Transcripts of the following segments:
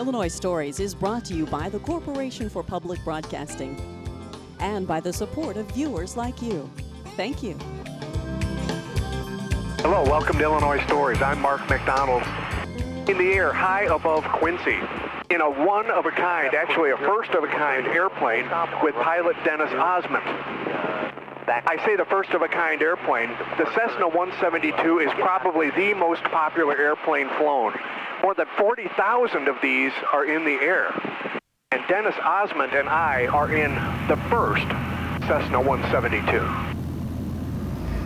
Illinois Stories is brought to you by the Corporation for Public Broadcasting and by the support of viewers like you. Thank you. Hello, welcome to Illinois Stories. I'm Mark McDonald. In the air, high above Quincy, in a one-of-a-kind, actually a first-of-a-kind airplane with pilot Dennis Ozment. I say the first-of-a-kind airplane. The Cessna 172 is probably the most popular airplane flown. More than 40,000 of these are in the air. And Dennis Ozment and I are in the first Cessna 172.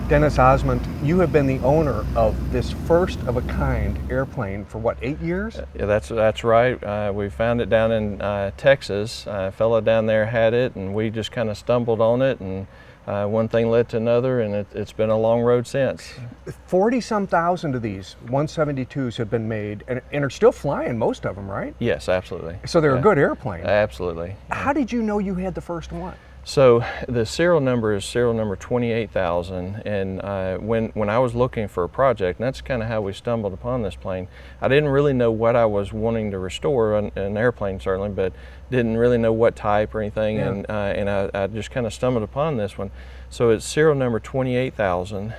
Dennis Ozment, you have been the owner of this first-of-a-kind airplane for what, 8 years? Yeah, that's right. We found it down in Texas. A fellow down there had it, and we just kind of stumbled on it, and one thing led to another, and it's been a long road since. 40-some thousand of these 172s have been made and are still flying, most of them, right? Yes, absolutely. So they're a good airplane. Absolutely. How did you know you had the first one? So the serial number is serial number 28,000, and when I was looking for a project, and that's kind of how we stumbled upon this plane, I didn't really know what I was wanting to restore, an airplane certainly, but didn't really know what type or anything, yeah. and I just kind of stumbled upon this one. So it's serial number 28,000,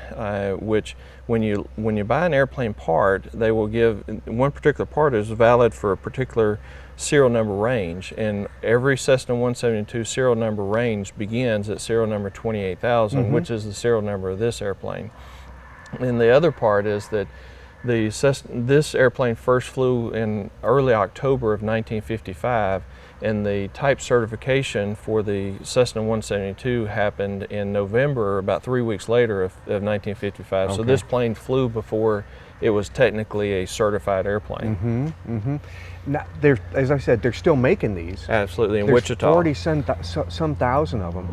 which when you buy an airplane part, they will give, one particular part is valid for a particular serial number range, and every Cessna 172 serial number range begins at serial number 28,000, which is the serial number of this airplane. And the other part is that this airplane first flew in early October of 1955, and the type certification for the Cessna 172 happened in November, about 3 weeks later of 1955. Okay. So this plane flew before it was technically a certified airplane. Now, as I said, they're still making these. Absolutely, in There's Wichita. 40-some thousand of them.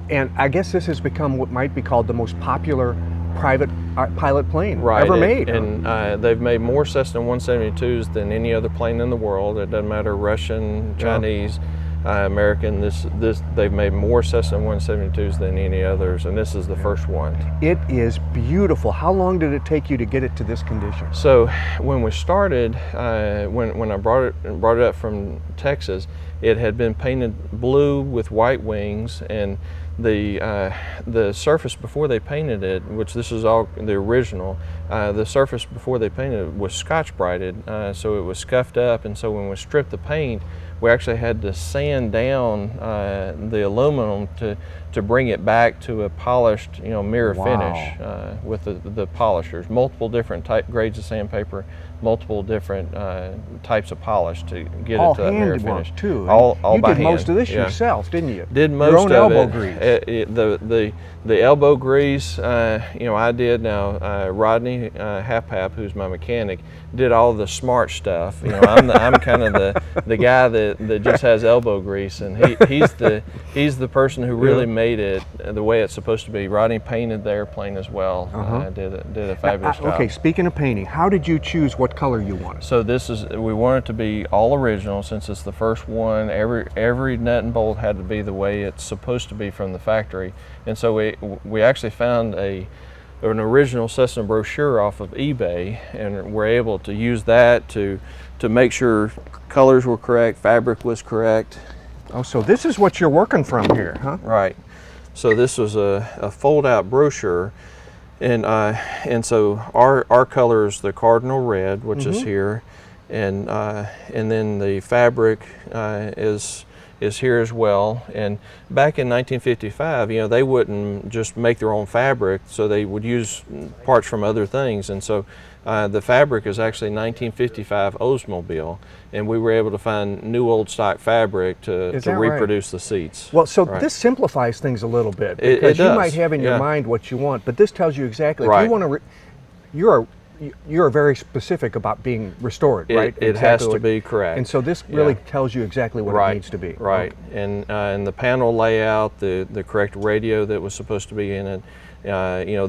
And I guess this has become what might be called the most popular private pilot plane ever made. And they've made more Cessna 172s than any other plane in the world. It doesn't matter, Russian, Chinese, American. They've made more Cessna 172s than any others, and this is the first one. It is beautiful. How long did it take you to get it to this condition? So when we started, when I brought it up from Texas, it had been painted blue with white wings, and the surface before they painted it, which this is all the original, the surface before they painted it was Scotch-Brighted, so it was scuffed up, and so when we stripped the paint, we actually had to sand down the aluminum to bring it back to a polished, mirror finish with the polishers. Multiple different grades of sandpaper, multiple different types of polish to get it to that mirror finish. Too. All you by did hand. Most of this yourself, didn't you? Did most Your own of elbow it. grease. The elbow grease, I did. Now Rodney Halfpap, who's my mechanic, did all the smart stuff. I'm kind of the guy that just has elbow grease, and he's the person who really made it the way it's supposed to be. Rodney painted the airplane as well. Did a fabulous job. Okay, speaking of painting, how did you choose what color you wanted? So we want it to be all original since it's the first one. Every nut and bolt had to be the way it's supposed to be from the factory, and so we actually found an original Cessna brochure off of eBay, and we're able to use that to make sure colors were correct, fabric was correct. Oh, so this is what you're working from here, huh? Right. So this was a fold-out brochure, and so our color is the cardinal red, which is here, and then the fabric is here as well. And back in 1955, they wouldn't just make their own fabric, so they would use parts from other things, and so the fabric is actually 1955 Oldsmobile, and we were able to find new old stock fabric to reproduce the seats. Well, so this simplifies things a little bit, because you might have in your mind what you want, but this tells you exactly. If you want to, you're very specific about being restored, right? It has to be correct. And so this really tells you exactly what it needs to be. Right, and the panel layout, the correct radio that was supposed to be in it,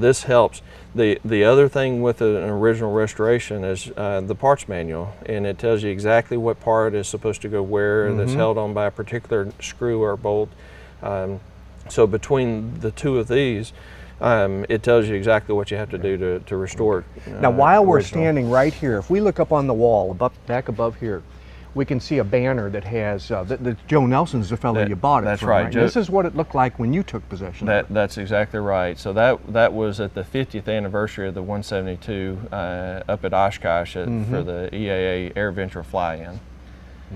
this helps. The other thing with an original restoration is the parts manual, and it tells you exactly what part is supposed to go where, that's held on by a particular screw or bolt. So between the two of these, it tells you exactly what you have to do to restore it. Now, while we're standing right here, if we look up on the wall, back above here, we can see a banner that has Joe Nelson's the fellow you bought it that's from. Right. This is what it looked like when you took possession of it. That's exactly right. So that was at the 50th anniversary of the 172 up at Oshkosh for the EAA Air Venture fly-in.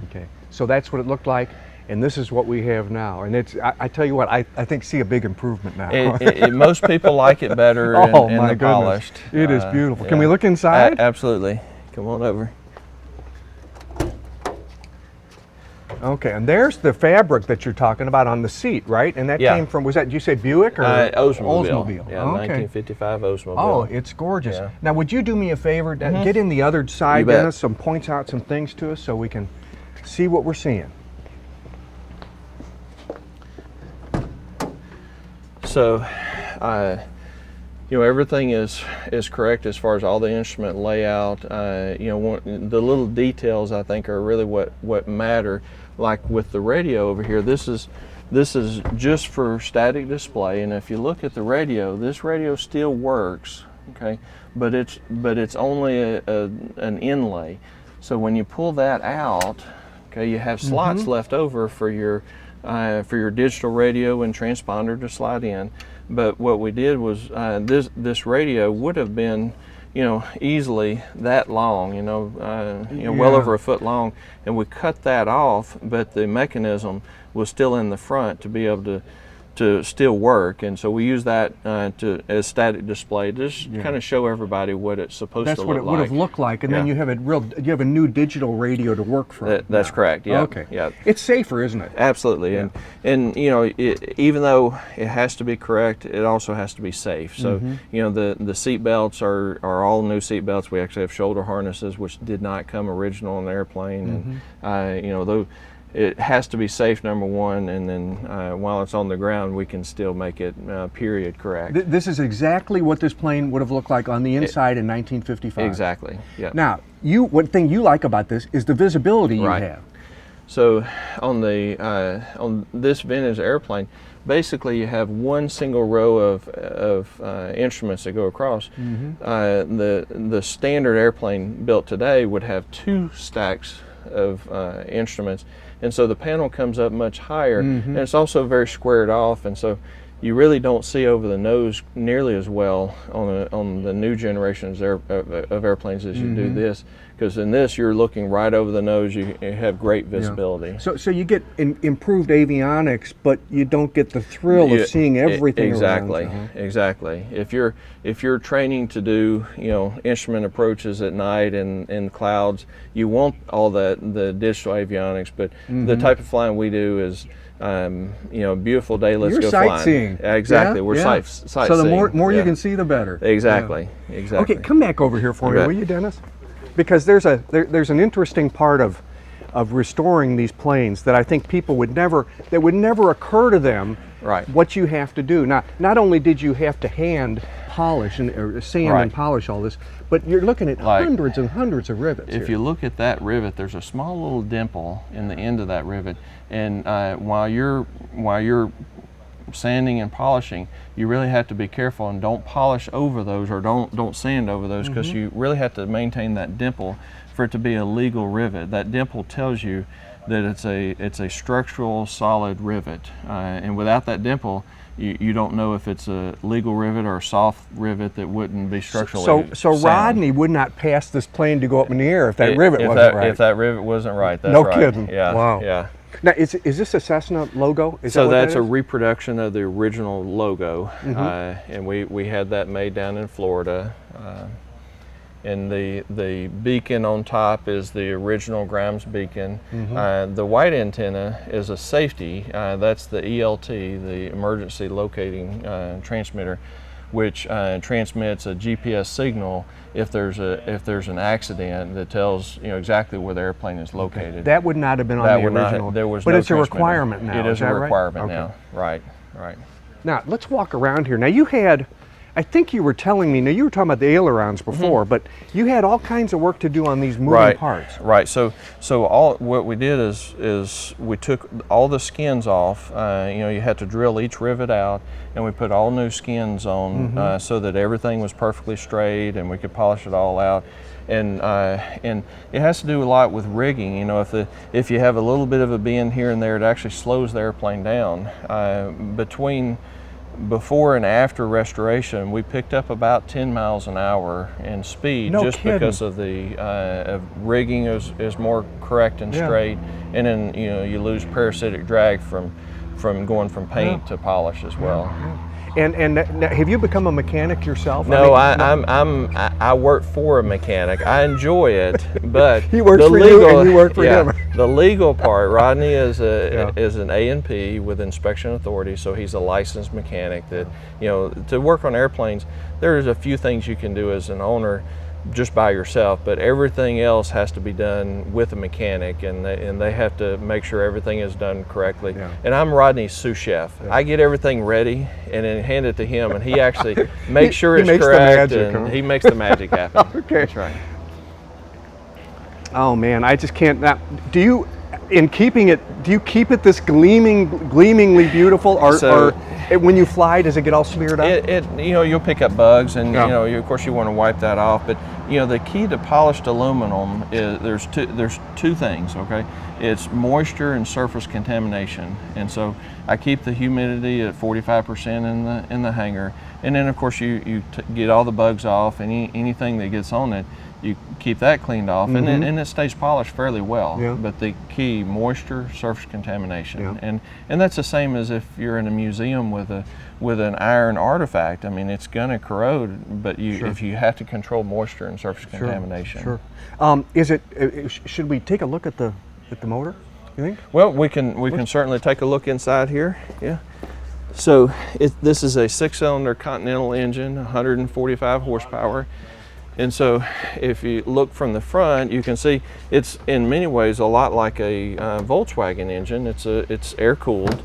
Okay, so that's what it looked like, and this is what we have now. And it's, I tell you what, I think see a big improvement now. Most people like it better in the polished. It is beautiful. Can we look inside? Absolutely. Come on over. Okay, and there's the fabric that you're talking about on the seat, right? And that came from, was that, did you say Buick or? Oldsmobile. Yeah, okay. 1955 Oldsmobile. Oh, it's gorgeous. Yeah. Now, would you do me a favor? Get in the other side, Dennis, points out some things to us so we can see what we're seeing. So, everything is correct as far as all the instrument layout. The little details I think are really what matter. Like with the radio over here, this is just for static display. And if you look at the radio, this radio still works, okay, but it's only an inlay. So when you pull that out, okay, you have slots left over for your digital radio and transponder to slide in. But what we did was this radio would have been, easily that long, well over a foot long, and we cut that off, but the mechanism was still in the front to be able to still work, and so we use that as static display to just kind of show everybody what it's supposed to look like. That's what it would have looked like, and then you have a new digital radio to work from. That's correct. Yeah. Okay. Yeah. It's safer, isn't it? Absolutely. Yeah. And even though it has to be correct, it also has to be safe. So the seat belts are all new seat belts. We actually have shoulder harnesses, which did not come original on the airplane, and though. It has to be safe, number one, and then while it's on the ground, we can still make it period correct. This is exactly what this plane would have looked like on the inside in 1955. Exactly. Yeah. Now, one thing you like about this is the visibility you have. So on this vintage airplane, basically you have one single row of instruments that go across. The standard airplane built today would have two stacks of instruments, and so the panel comes up much higher, and it's also very squared off, and so you really don't see over the nose nearly as well on the new generations of airplanes as you do this, because in this you're looking right over the nose. You have great visibility. Yeah. So you get improved avionics, but you don't get the thrill of seeing everything exactly around you. Exactly. If you're training to do instrument approaches at night in clouds, you want all the digital avionics, but the type of flying we do is beautiful day, let's go sightseeing. Flying. Exactly. We're sightseeing. So the more you can see, the better. Exactly. Exactly. Okay, come back over here for me, will you, Dennis? Because there's an interesting part of restoring these planes that I think people would never occur to them. Right. What you have to do. Not only did you have to hand polish or sand and polish all this, but you're looking at hundreds and hundreds of rivets. If you look at that rivet, there's a small little dimple in the end of that rivet, and while you're sanding and polishing, you really have to be careful and don't polish over those or don't sand over those, because you really have to maintain that dimple for it to be a legal rivet. That dimple tells you that it's a structural solid rivet, and without that dimple, you don't know if it's a legal rivet or a soft rivet that wouldn't be structurally So Rodney would not pass this plane to go up in the air if that rivet wasn't right. If that rivet wasn't right, that's no right. kidding. Yeah. Wow. Yeah. Now, is this a Cessna logo? So that's a reproduction of the original logo, and we had that made down in Florida. And the beacon on top is the original Grimes beacon. The white antenna is a safety. That's the ELT, the emergency locating transmitter, which transmits a GPS signal if there's an accident that tells exactly where the airplane is located. That would not have been on the original. There was but no it's a requirement now. It is a requirement now. Right. Right. Now let's walk around here. Now you had. I think you were telling me, now you were talking about the ailerons before, but you had all kinds of work to do on these moving parts. Right. So all what we did is we took all the skins off. You had to drill each rivet out, and we put all new skins on so that everything was perfectly straight, and we could polish it all out. And it has to do a lot with rigging. If you have a little bit of a bend here and there, it actually slows the airplane down. Between before and after restoration, we picked up about 10 miles an hour in speed, because of the rigging is more correct and straight, and then you lose parasitic drag from going from paint to polish as well. And have you become a mechanic yourself? No, I work for a mechanic. I enjoy it, but he works for you and you work for him. The legal part, Rodney is an A&P with inspection authority, so he's a licensed mechanic. That to work on airplanes, there's a few things you can do as an owner just by yourself, but everything else has to be done with a mechanic, and they have to make sure everything is done correctly. And I'm Rodney's sous chef. I get everything ready and then hand it to him, and he actually makes sure it's correct, and he makes the magic happen. Okay. That's right. Oh man, I just can't. Do you keep it this gleamingly beautiful, or when you fly, does it get all smeared up? You'll pick up bugs, and of course you want to wipe that off. But the key to polished aluminum is there's two things. Okay, it's moisture and surface contamination, and so I keep the humidity at 45% in the hangar, and then of course you get all the bugs off, and anything that gets on it, you keep that cleaned off, and it stays polished fairly well. But the key, moisture, surface contamination, and that's the same as if you're in a museum with an iron artifact. I mean, it's going to corrode, but if you have to control moisture and surface contamination. Should we take a look at the motor, you think? Well, we can certainly take a look inside here. Yeah. So this is a 6-cylinder Continental engine, 145 horsepower. And so if you look from the front, you can see it's in many ways a lot like a Volkswagen engine. It's air-cooled.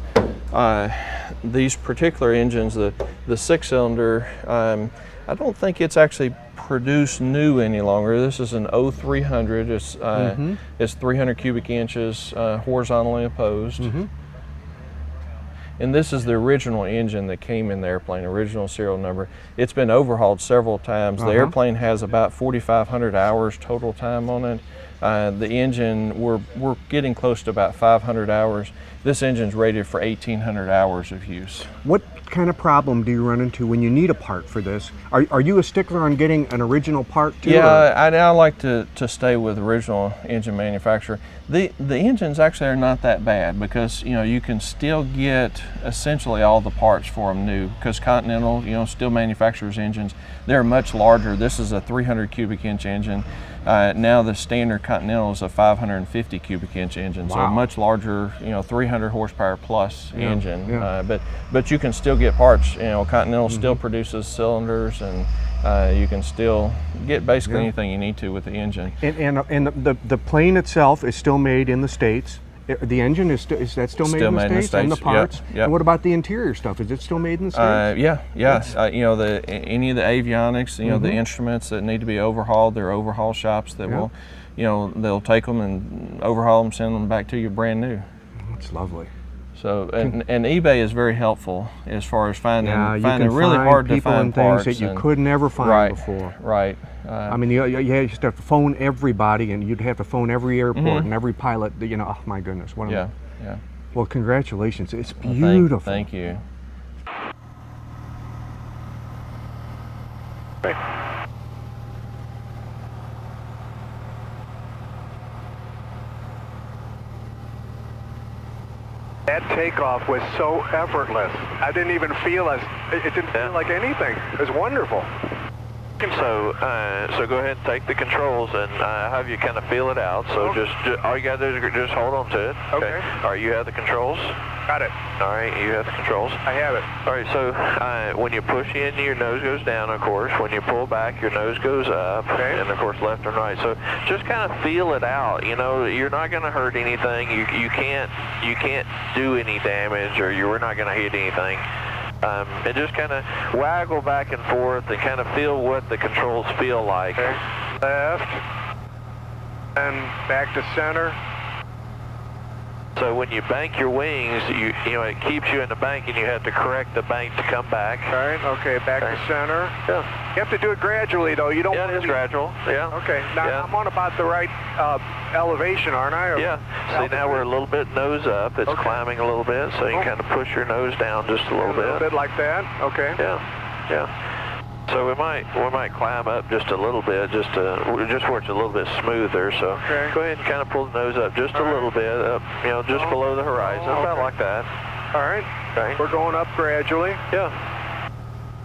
These particular engines, the 6-cylinder, I don't think it's actually produced new any longer. This is an 0300. It's 300 cubic inches horizontally opposed. And this is the original engine that came in the airplane, original serial number. It's been overhauled several times. The airplane has about 4,500 hours total time on it. The engine, we're getting close to about 500 hours. This engine's rated for 1,800 hours of use. What kind of problem do you run into when you need a part for this? Are you a stickler on getting an original part too? Yeah, I like to stay with original engine manufacturer. The engines actually are not that bad, because you can still get essentially all the parts for them new, because Continental still manufactures engines. They're much larger. This is a 300 cubic inch engine. Now the standard Continental is a 550 cubic inch engine, so a much larger, 300 horsepower plus engine. But you can still get parts. Continental still produces cylinders, and you can still get basically anything you need to with the engine. And the plane itself is still made in the States. The engine is that still made in the States? And the parts? Yep. And what about the interior stuff? Is it still made in the States? Any of the avionics, the instruments that need to be overhauled, there are overhaul shops that will, they'll take them and overhaul them, send them back to you brand new. That's lovely. So, and eBay is very helpful as far as finding really hard to find parts that you could never find before. Right. I mean, you used to have to phone everybody, and you'd have to phone every airport and every pilot. Oh my goodness! Well, congratulations! It's beautiful. Thank you. That takeoff was so effortless. I didn't even feel it didn't feel like anything. It was wonderful. So go ahead and take the controls and have you kind of feel it out. So just all you got to do is just hold on to it. Okay. All right, you have the controls? Got it. All right, you have the controls? I have it. All right, so when you push in, your nose goes down, of course. When you pull back, your nose goes up. Okay. And, of course, left and right. So just kind of feel it out. You're not going to hurt anything. You can't do any damage, or we're not going to hit anything. And just kind of waggle back and forth and kind of feel what the controls feel like. Okay. Left, and back to center. So when you bank your wings, you know, it keeps you in the bank and you have to correct the bank to come back. All right, okay, back to center. Yeah. You have to do it gradually, though. You don't. Yeah, it is gradual. Yeah. Okay. Now Yeah. I'm on about the right elevation, aren't I? Yeah. See, now we're a little bit nose up. It's climbing a little bit, so you kind of push your nose down just a little bit. A little bit like that. Okay. Yeah. Yeah. So we might climb up just a little bit, just where it's a little bit smoother. So go ahead and kind of pull the nose up just a little bit, up, you know, just below the horizon, about like that. All right. Okay. We're going up gradually. Yeah.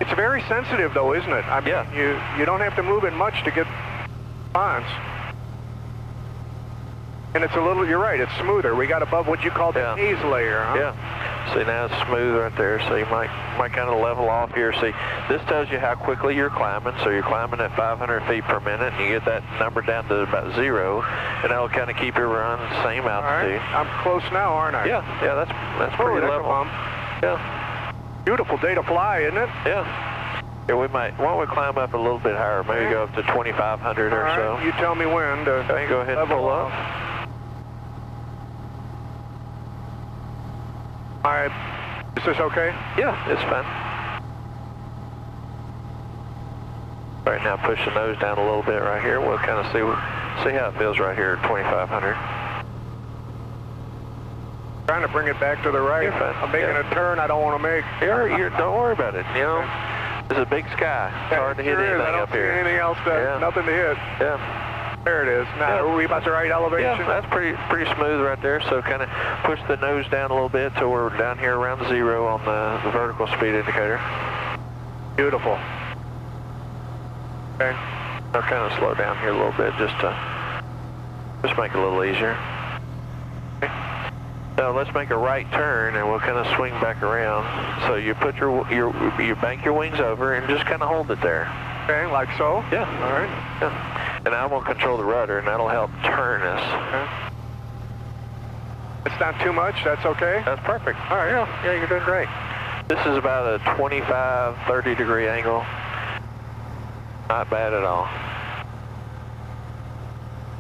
It's very sensitive, though, isn't it? I mean, you don't have to move it much to get response. And it's a little, you're right, it's smoother. We got above what you call the haze layer, huh? Yeah. See, now it's smooth right there, so you might kind of level off here. See, this tells you how quickly you're climbing, so you're climbing at 500 feet per minute, and you get that number down to about 0, and that'll kind of keep you around the same altitude. All right. I'm close now, aren't I? Yeah, that's pretty level. Yeah. Beautiful day to fly, isn't it? Yeah. Yeah, why don't we climb up a little bit higher, maybe go up to 2,500 or so. You tell me when to okay, go ahead and pull up. All right. Is this okay? Yeah, it's fine. Right now, push the nose down a little bit right here. We'll kind of see how it feels right here at 2,500. Trying to bring it back to the right. You're fine. I'm making a turn I don't want to make. Don't worry about it. You know, it's a big sky. It's hard to hit anything up here. Anything else? Nothing to hit. Yeah. There it is. Now, are we about the right elevation? Yeah, that's pretty smooth right there. So kind of push the nose down a little bit so we're down here around 0 on the vertical speed indicator. Beautiful. Okay. I'll kind of slow down here a little bit just to make it a little easier. Okay. Now let's make a right turn and we'll kind of swing back around. So you put you bank your wings over and just kind of hold it there. Okay, like so? Yeah. All right. Yeah. And I'm going to control the rudder, and that'll help turn us. Okay. It's not too much? That's okay? That's perfect. All right, yeah, you're doing great. This is about a 25, 30 degree angle. Not bad at all.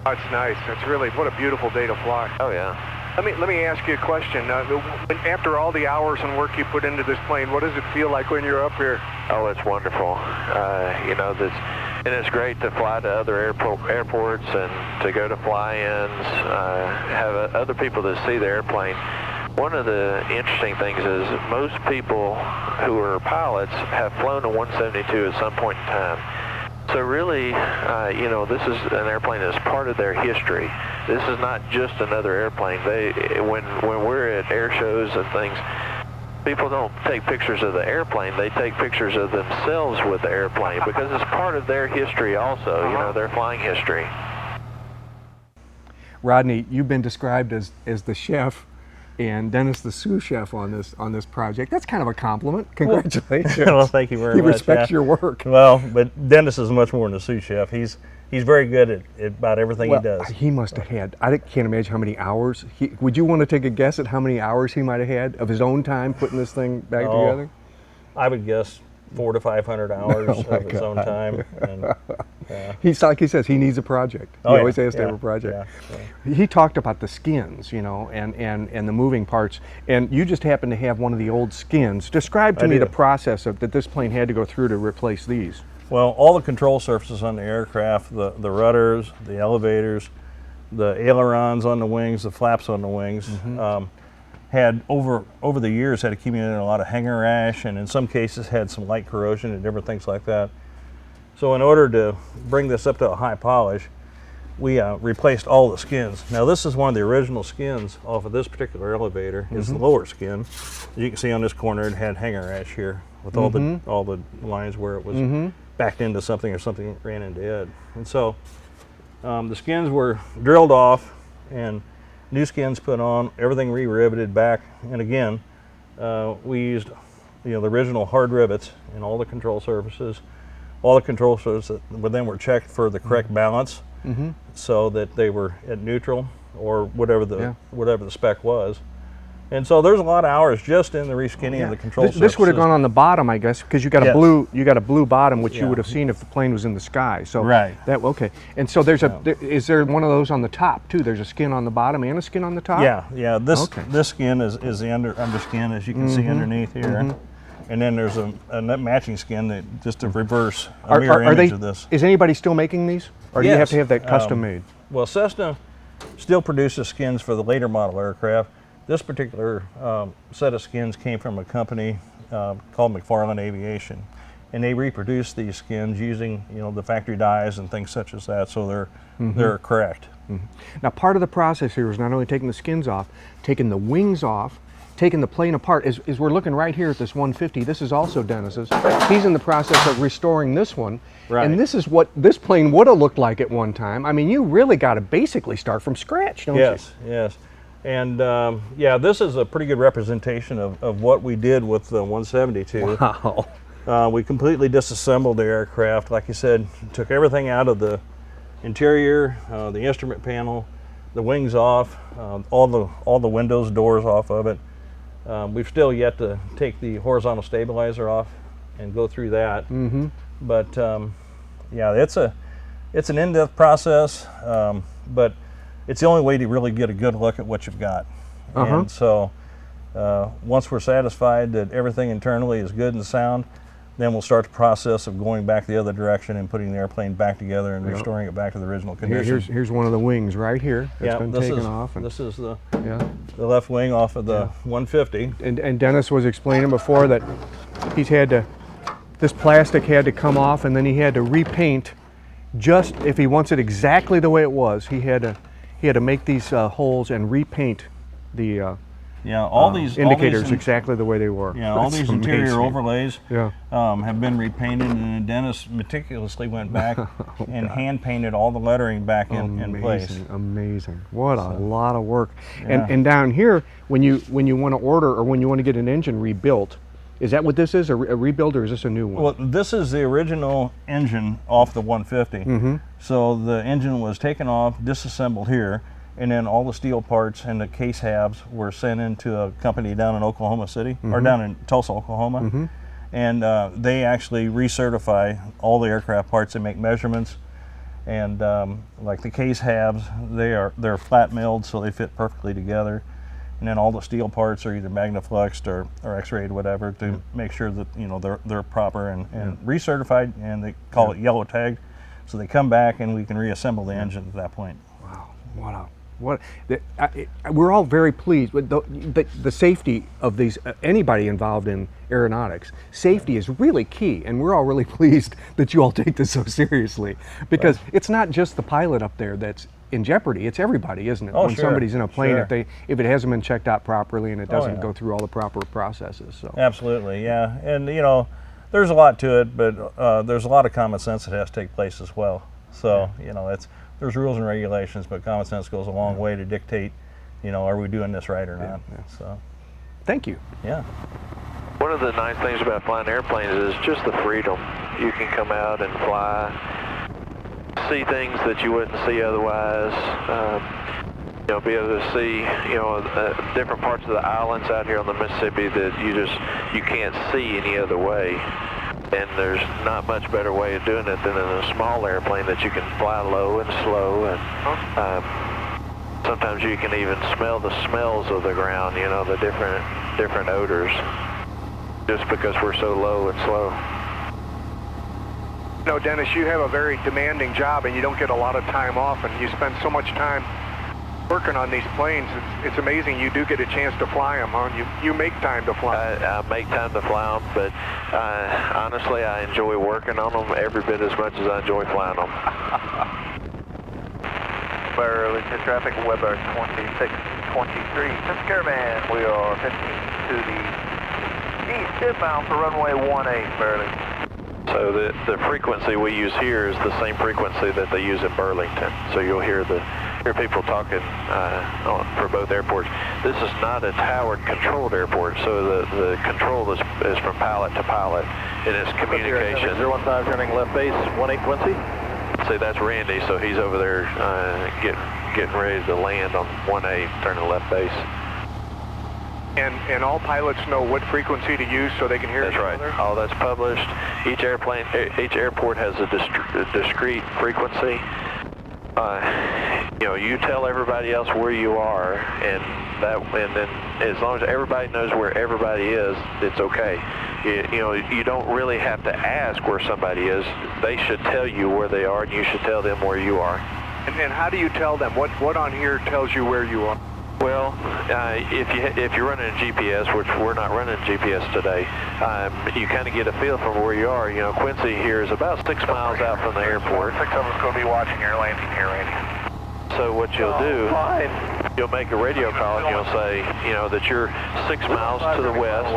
Oh, it's nice. It's really, what a beautiful day to fly. Oh, yeah. Let me ask you a question. After all the hours and work you put into this plane, what does it feel like when you're up here? Oh, it's wonderful. You know, and it's great to fly to other airports and to go to fly-ins, have other people that see the airplane. One of the interesting things is most people who are pilots have flown a 172 at some point in time. So really, you know, this is an airplane that's part of their history. This is not just another airplane. When we're at air shows and things, people don't take pictures of the airplane. They take pictures of themselves with the airplane because it's part of their history also, you know, their flying history. Rodney, you've been described as the chef and Dennis the sous chef on this project. That's kind of a compliment. Congratulations. Well, thank you very much. He respects your work. Well, but Dennis is much more than a sous chef. He's very good at about everything he does. He must have had, I can't imagine how many hours. Would you want to take a guess at how many hours he might have had of his own time putting this thing back together? I would guess 400 to 500 hours of his own time. And, he's like he says, he needs a project. He always has to have a project. He talked about the skins, you know, and the moving parts. And you just happen to have one of the old skins. Describe to me the process that this plane had to go through to replace these. Well, all the control surfaces on the aircraft, the rudders, the elevators, the ailerons on the wings, the flaps on the wings, had over the years had accumulated a lot of hanger rash, and in some cases had some light corrosion and different things like that. So in order to bring this up to a high polish, we replaced all the skins. Now this is one of the original skins off of this particular elevator. Is the lower skin. As you can see on this corner, it had hanger rash here with all the lines where it was backed into something or something ran into it. And so the skins were drilled off and new skins put on, everything re-riveted back, and again we used the original hard rivets in all the control surfaces. All the control surfaces then were checked for the correct balance, so that they were at neutral or whatever the spec was. And so there's a lot of hours just in the reskinning of the control surfaces. This would have gone on the bottom, I guess, because you got Yes. a blue bottom, which you would have seen if the plane was in the sky. So Right. Okay. And so is there one of those on the top too? There's a skin on the bottom and a skin on the top? Yeah. This skin is the underskin, as you can see underneath here. And then there's a matching skin that just to reverse a mirror image of this. Is anybody still making these? Or do you have to have that custom made? Well, Cessna still produces skins for the later model aircraft. This particular set of skins came from a company called McFarland Aviation, and they reproduce these skins using the factory dyes and things such as that, so they're correct. Now, part of the process here is not only taking the skins off, taking the wings off, taking the plane apart. As we're looking right here at this 150, this is also Dennis's. He's in the process of restoring this one. Right. And this is what this plane would have looked like at one time. I mean, you really got to basically start from scratch, don't you? Yes. And yeah, this is a pretty good representation of what we did with the 172. Wow. We completely disassembled the aircraft. Like you said, took everything out of the interior, the instrument panel, the wings off, all the windows, doors off of it. We've still yet to take the horizontal stabilizer off and go through that. But yeah, it's an in-depth process, but it's the only way to really get a good look at what you've got. And so once we're satisfied that everything internally is good and sound, then we'll start the process of going back the other direction and putting the airplane back together and restoring it back to the original condition. Here's one of the wings right here that's been taken off. And this is the left wing off of the 150. And Dennis was explaining before that this plastic had to come off, and then he had to repaint. Just if he wants it exactly the way it was, he had to make these holes and repaint the all these indicators exactly the way they were. Yeah, all these interior overlays have been repainted, and Dennis meticulously went back and hand painted all the lettering back in place. Amazing! What a lot of work. And down here, when you want to order or when you want to get an engine rebuilt, is that what this is? A rebuild, or is this a new one? Well, this is the original engine off the 150. So the engine was taken off, disassembled here, and then all the steel parts and the case halves were sent into a company down in Oklahoma City, or down in Tulsa, Oklahoma. And they actually recertify all the aircraft parts. They make measurements, and like the case halves, they're flat milled, so they fit perfectly together. And then all the steel parts are either magnafluxed or X-rayed, whatever, to make sure that they're proper and recertified, and they call it yellow tagged. So they come back and we can reassemble the engine at that point. Wow, we're all very pleased with the safety of these. Anybody involved in aeronautics, safety is really key, and we're all really pleased that you all take this so seriously, because it's not just the pilot up there that's in jeopardy, it's everybody, isn't it? When somebody's in a plane, if it hasn't been checked out properly and it doesn't go through all the proper processes. So absolutely, yeah. And there's a lot to it, but there's a lot of common sense that has to take place as well. So there's rules and regulations, but common sense goes a long way to dictate, are we doing this right or not? So thank you. Yeah. One of the nice things about flying airplanes is just the freedom. You can come out and fly, see things that you wouldn't see otherwise. Be able to see, different parts of the islands out here on the Mississippi that you can't see any other way. And there's not much better way of doing it than in a small airplane that you can fly low and slow, and sometimes you can even smell the smells of the ground, the different odors, just because we're so low and slow. Dennis, you have a very demanding job, and you don't get a lot of time off, and you spend so much time working on these planes. It's amazing you do get a chance to fly them, huh? You make time to fly. I make time to fly them, but honestly, I enjoy working on them every bit as much as I enjoy flying them. Burlington traffic, Weber 2623, Central Caravan. We are 15 to the east, inbound for runway 18, Burlington. So the frequency we use here is the same frequency that they use at Burlington. So you'll hear people talking for both airports. This is not a towered controlled airport, so the control is from pilot to pilot, and it's communication. 015 turning left base, 18 Quincy. See, that's Randy, so he's over there getting ready to land on 18, turning left base. And all pilots know what frequency to use so they can hear each other? That's right. All that's published. Each airport has a discrete frequency. You tell everybody else where you are, and then as long as everybody knows where everybody is, it's okay. You don't really have to ask where somebody is. They should tell you where they are, and you should tell them where you are. And how do you tell them? What on here tells you where you are? Well, if you're running a GPS, which we're not running GPS today, you kind of get a feel from where you are. Quincy here is about 6 miles out from the airport. 6 of us going to be watching your landing here, Randy. So what you'll do, you'll make a radio call and you'll say, that you're 6 miles to the west,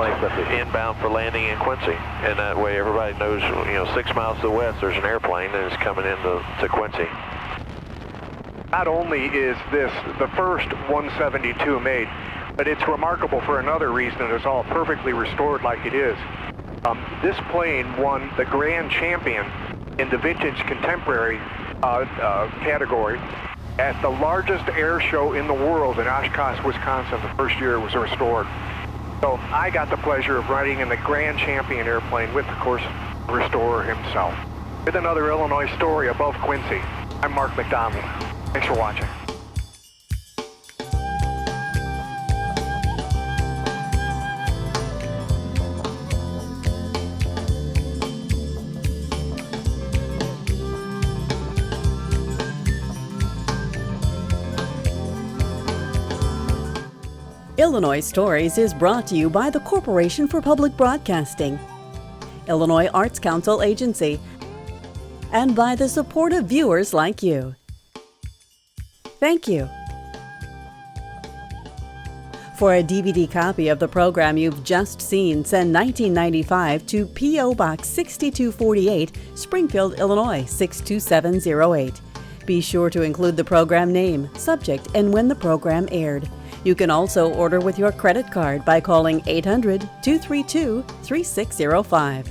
inbound for landing in Quincy. And that way everybody knows, 6 miles to the west, there's an airplane that is coming into Quincy. Not only is this the first 172 made, but it's remarkable for another reason. It's all perfectly restored like it is. This plane won the grand champion in the vintage contemporary category at the largest air show in the world in Oshkosh, Wisconsin, the first year it was restored. So I got the pleasure of riding in the grand champion airplane with, of course, the restorer himself. With another Illinois story above Quincy, I'm Mark McDonald. Thanks for watching. Illinois Stories is brought to you by the Corporation for Public Broadcasting, Illinois Arts Council Agency, and by the support of viewers like you. Thank you. For a DVD copy of the program you've just seen, send 1995 to P.O. Box 6248, Springfield, Illinois 62708. Be sure to include the program name, subject, and when the program aired. You can also order with your credit card by calling 800-232-3605.